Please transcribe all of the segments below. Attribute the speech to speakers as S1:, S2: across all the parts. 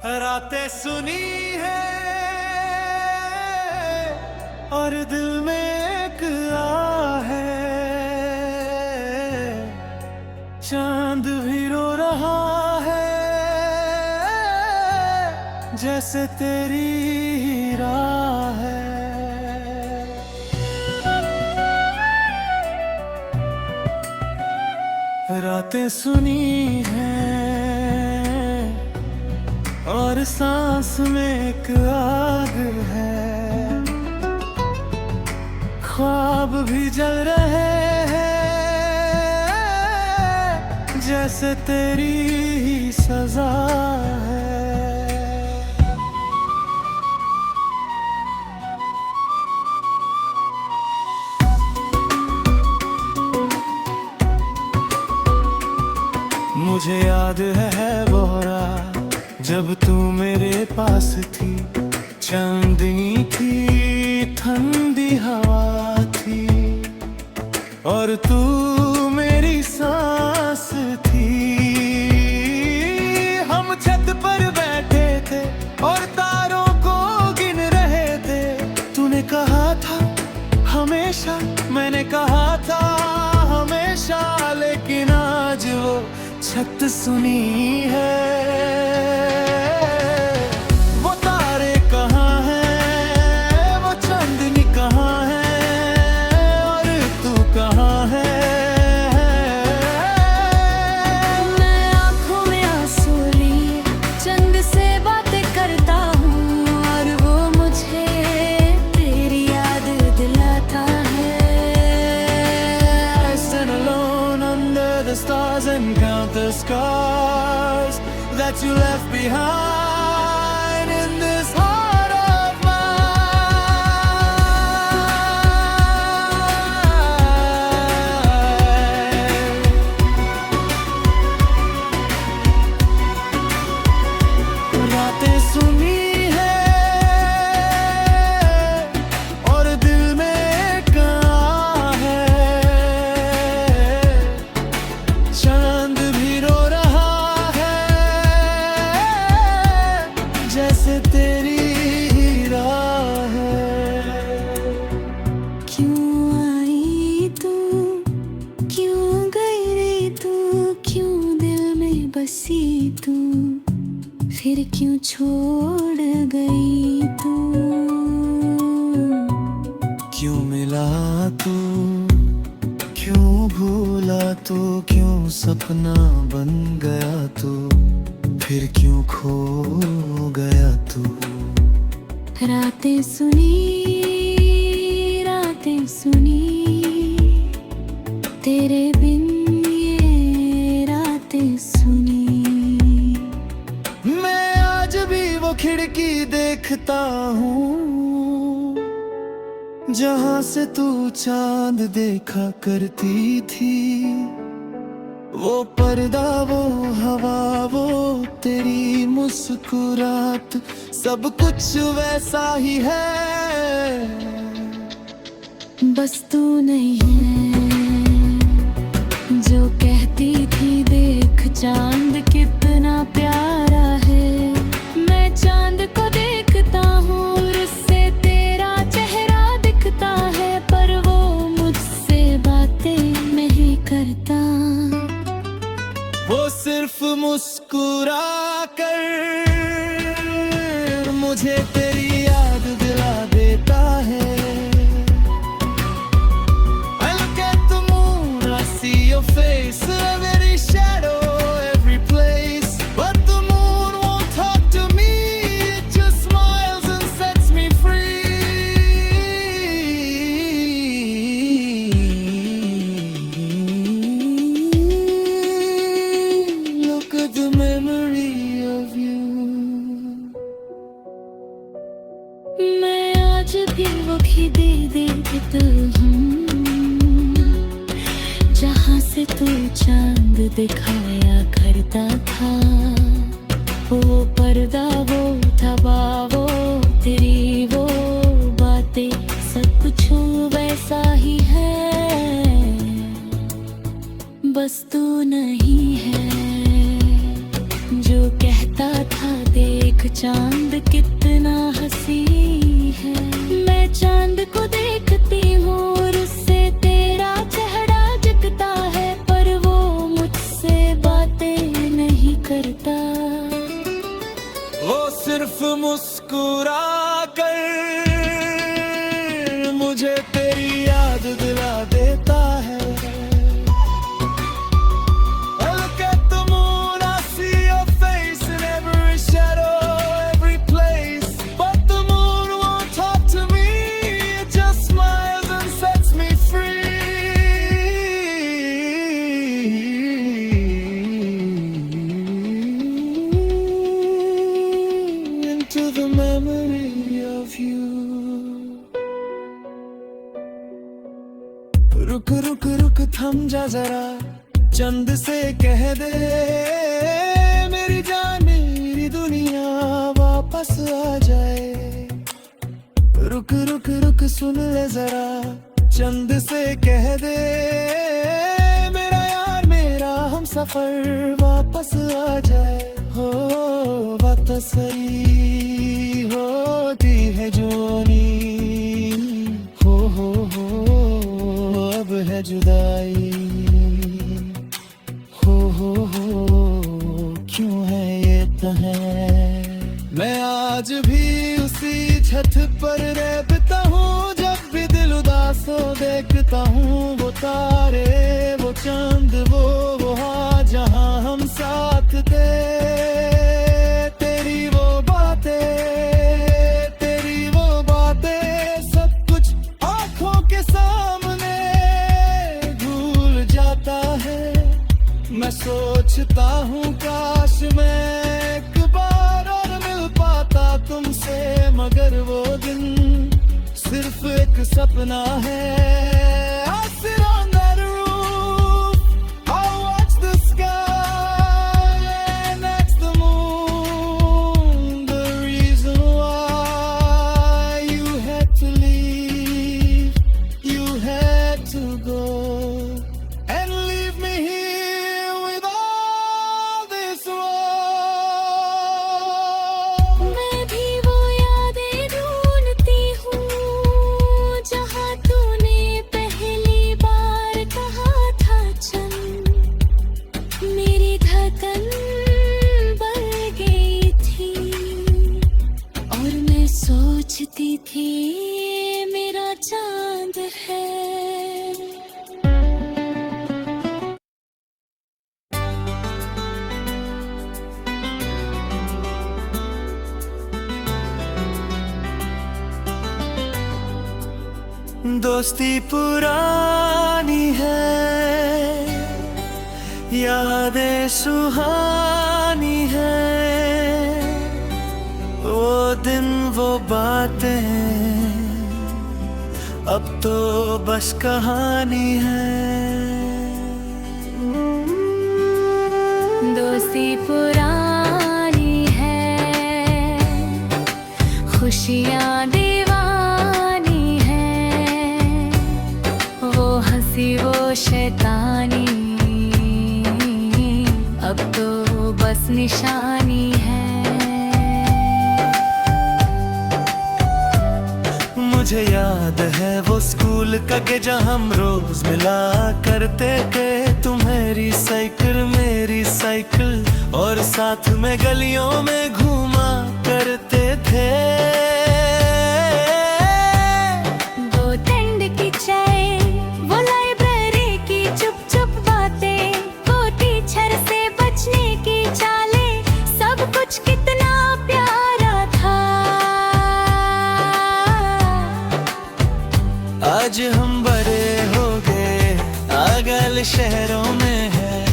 S1: रातें सुनी है और दिल में एक आ है, चांद भी रो रहा है जैसे तेरी ही राह है। रातें सुनी हैं और सांस में एक आग है, ख्वाब भी जल रहे हैं जैसे तेरी ही सजा है। मुझे याद है वो रात जब तू मेरे पास थी, चांदनी थी, ठंडी हवा थी और तू मेरी सांस थी। हम छत पर बैठे थे और तारों को गिन रहे थे। तूने कहा था हमेशा, मैंने कहा था हमेशा, लेकिन आज वो छत सुनी है। वो तारे कहाँ हैं, वो चांदनी कहाँ है और तू कहाँ है।
S2: मैं आँखों में आंसू लिए चंद से बातें करता हूँ और वो मुझे तेरी याद दिलाता है।
S1: I stand alone under the stars and count the scars that you left behind in this heart of mine। रातें सुनी है और दिल में एक आ है, चांद भी रो रहा है जैसे तेरी ही राह है।
S2: क्यों आई तू, क्यों गई रे तू, क्यों दिल में बसी तू, फिर क्यों छोड़ गई तू।
S1: क्यों मिला तू, क्यों भूला तू, क्यों सपना बन गया तू, फिर क्यों खो गया तू।
S2: रातें सुनी, रातें सुनी, तेरे बिन ये रातें सुनी।
S1: मैं आज भी वो खिड़की देखता हूँ जहाँ से तू चांद देखा करती थी। वो पर्दा, वो हवा, वो तेरी मुस्कुराहट, सब कुछ वैसा ही है,
S2: बस तू नहीं है जो कहती थी देख चांद कितना प्यारा है। मैं चांद को देखता हूँ और उससे तेरा चेहरा दिखता है, पर वो मुझसे बातें नहीं करता।
S1: वो सिर्फ मुस्कुरा कर मुझे तेरी याद दिला देता है। I look at the moon, I see your face, every shadow, every place, but the moon won't talk to me, it just smiles and sets me free। Look at the memory of you।
S2: मैं आज भी वो खिदे देखता हूँ जहाँ से तू चांद दिखाया करता था। वो पर्दा, वो थवा, वो तेरी वो बातें, सब कुछ वैसा ही है, बस तू नहीं है जो कहता था देख देख चांद कितना हंसी है। मैं चांद को देखती हूँ और उससे तेरा चेहरा जगता है, पर वो मुझसे बातें नहीं करता।
S1: वो सिर्फ मुस्कुरा कर मुझे तेरी याद दिला देता है। Look at the moon, I see your face in every shadow, every place. But the moon won't talk to me, it just smiles and sets me free. Into the memory of you. रुक रुक रुक थम जा जरा, चंद से कह दे मेरी जान मेरी दुनिया वापस आ जाए। रुक रुक रुक सुन ले जरा, चंद से कह दे मेरा यार मेरा हम सफर वापस आ जाए। हो बात सही होती है जोनी, हो अब है जुदाई। हो क्यों है ये तहे। मैं आज भी उसी छत पर रहता हूँ, जब भी दिल उदास हो देखता हूँ वो तारे वो चांद वो वहाँ जहाँ हम साथ थे। तेरी वो बातें सब कुछ आँखों के सामने भूल जाता है। मैं सोचता हूँ काश मैं एक बार और मिल पाता तुमसे, मगर वो दिन सिर्फ एक सपना है। I sit on that roof, I watch the sky and ask the moon the reason why you had to leave, you had to go and leave me here with all this war.
S2: मैं भी वो यादें ढूंढती हूँ जहाँ तूने पहली बार कहा था चल। मेरी धड़कन बढ़ गई थी और मैं सोचती थी ये मेरा चांद है।
S1: दोस्ती पुरानी है, यादें सुहानी है, वो दिन वो बातें अब तो बस कहानी है।
S2: दोस्ती पुरानी है, खुशियाँ दीवानी है, वो हंसी वो शैतानी अब तो बस निशानी है।
S1: मुझे याद है वो स्कूल का के जहाँ हम रोज मिला करते थे। तुम्हारी साइकिल मेरी साइकिल और साथ में गलियों में घूमा करते थे।
S2: वो टेंड की चाय, वो लाइब्रेरी की चुप चुप बातें, वो टीचर से बचने की चालें, सब कुछ कितना प्यारा था।
S1: आज हम बड़े हो गए, अगल शहरों में है,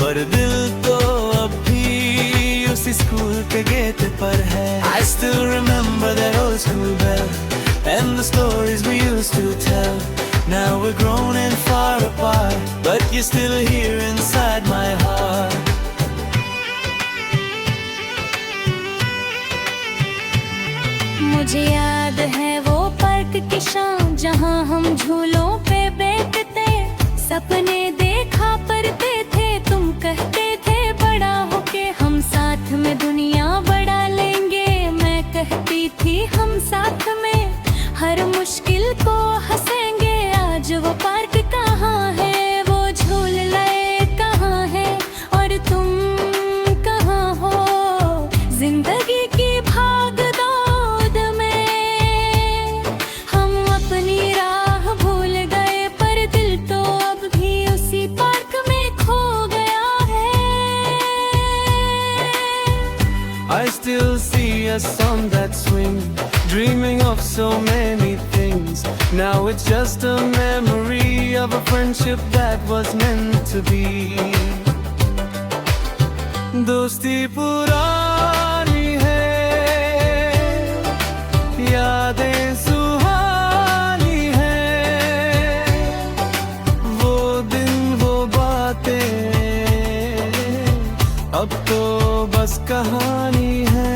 S1: पर दिल तो अब भी उसी स्कूल के गेट पर है। I still remember that old school bell and the stories we used to tell. Now we're grown and far apart, but you're still here inside my heart.
S2: मुझे याद है वो पार्क की शाम जहाँ हम झूलों पे बैठते, सपने देखा करते थे। तुम कहते थे बड़ा होके हम साथ में दुनिया बड़ा
S1: us on that swing, dreaming of so many things. Now it's just a memory of a friendship that was meant to be. दोस्ती पुरानी है, यादें सुहानी है, वो दिन वो बातें अब तो बस कहानी है।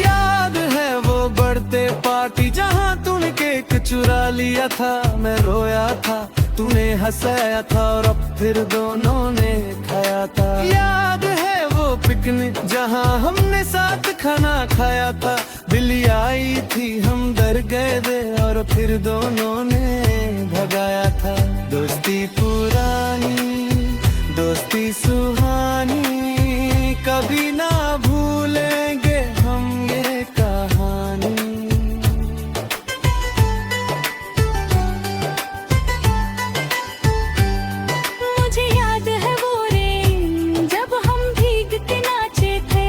S1: याद है वो बर्थडे पार्टी जहां तूने केक चुरा लिया था, मैं रोया था, तूने हंसाया था और अब फिर दोनों ने खाया था। याद है वो पिकनिक जहां हमने साथ खाना खाया था, बिल्ली आई थी हम डर गए थे और फिर दोनों ने भगाया था। दोस्ती पुरानी, दोस्ती सुहानी, कभी ना भूलेंगे हम ये कहानी।
S2: मुझे याद है वो रेन जब हम भीग के नाचे थे,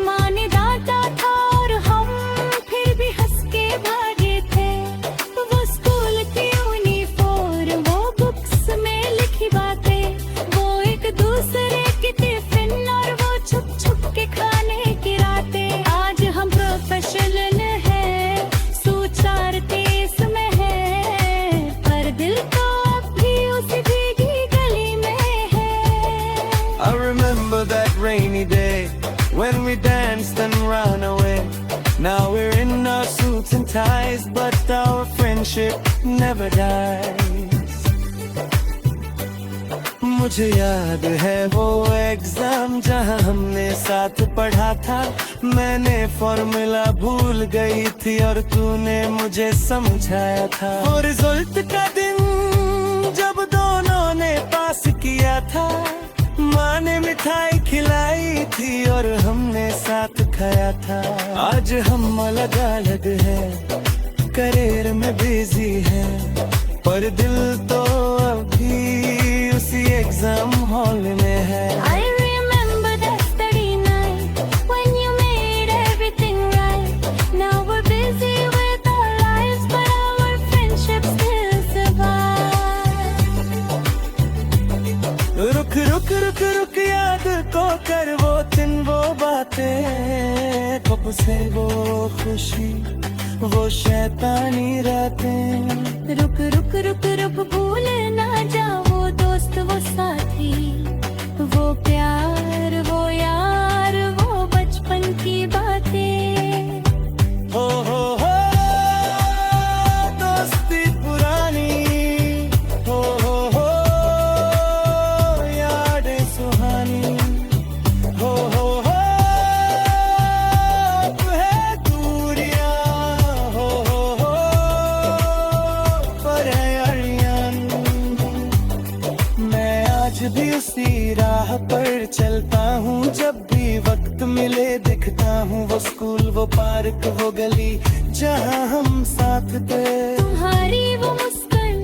S2: माँ ने डांटा था और हम फिर भी हंस के भागे थे। वो स्कूल की यूनिफॉर्म, वो बुक्स में लिखी बातें, वो एक दूसरे की टिफिन और वो छुप छुप के खाने की रातें। आज हम प्रोफेशनल है, सुचारते इसमें है, पर दिल तो अब भी उसी भीगी गली में है।
S1: I remember that rainy day when we danced and ran away. Now we're in our suits and ties, but our friendship never dies. मुझे याद है वो एग्जाम जहां हमने साथ पढ़ा था, मैंने फॉर्मूला भूल गई थी और तूने मुझे समझाया था। वो रिजल्ट का दिन जब दोनों ने पास किया था, माँ ने मिठाई खिलाई थी और हमने साथ खाया था। आज हम अलग अलग हैं, करियर में बिजी है, पर दिल तो अभी उसी एग्जाम हॉल में है।
S2: I remember that study night when you made everything right. Now we're busy with our lives, but our friendship still survives.
S1: रुक रुक रुक रुक याद को कर वो दिन वो बातें, कब से वो खुशी वो शैतानी रातें।
S2: रुक रुक रुक रुक भूल ना जा वो दोस्त वो साथी, वो प्यार वो यार वो बचपन की बातें।
S1: हो दोस्ती पुरानी, हो यादें सुहानी, हो अब है दूरियां, हो पर है अड़ियां। मैं आज भी उसी राह पर चलता हूँ, जब भी वक्त मिले दिखता हूँ वो स्कूल वो पार्क वो गली जहाँ हम साथ थे।
S2: तुम्हारी वो मुस्कान,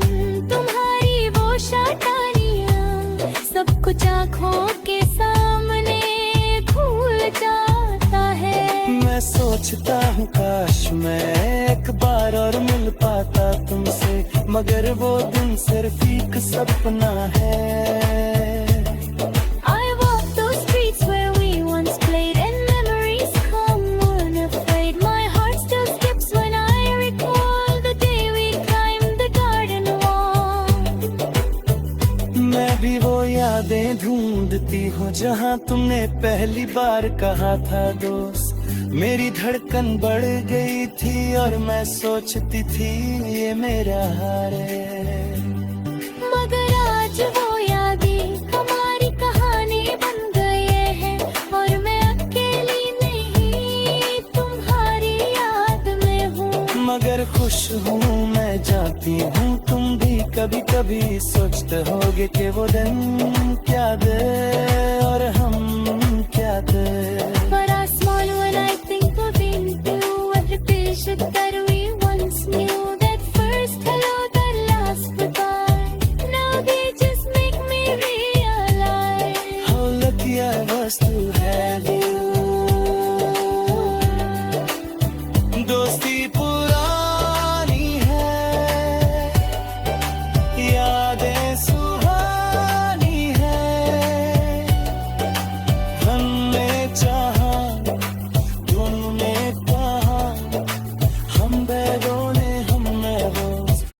S2: तुम्हारी वो शैतानियाँ, सब कुछ आँखों के सामने खुल जाता है।
S1: मैं सोचता हूँ काश मैं एक बार और मिल पाता तुमसे, मगर वो दिन सिर्फ एक सपना है।
S2: I walk those streets where we once played and memories come unafraid. My heart still skips when I recall the day we climbed the garden wall.
S1: मैं भी वो यादें ढूंढती हूँ जहाँ तुमने पहली बार कहा था दोस्त। मेरी धड़कन बढ़ गई थी और मैं सोचती थी ये मेरा हार है।
S2: मगर आज वो यादें हमारी कहानी बन गए हैं और मैं अकेली नहीं तुम्हारी याद में हूँ।
S1: मगर खुश हूँ मैं जानती हूँ तुम भी कभी कभी सोचते होगे कि वो दिन क्या दे और हम क्या दे।
S2: But I smile when I think of you, every patient that we once knew.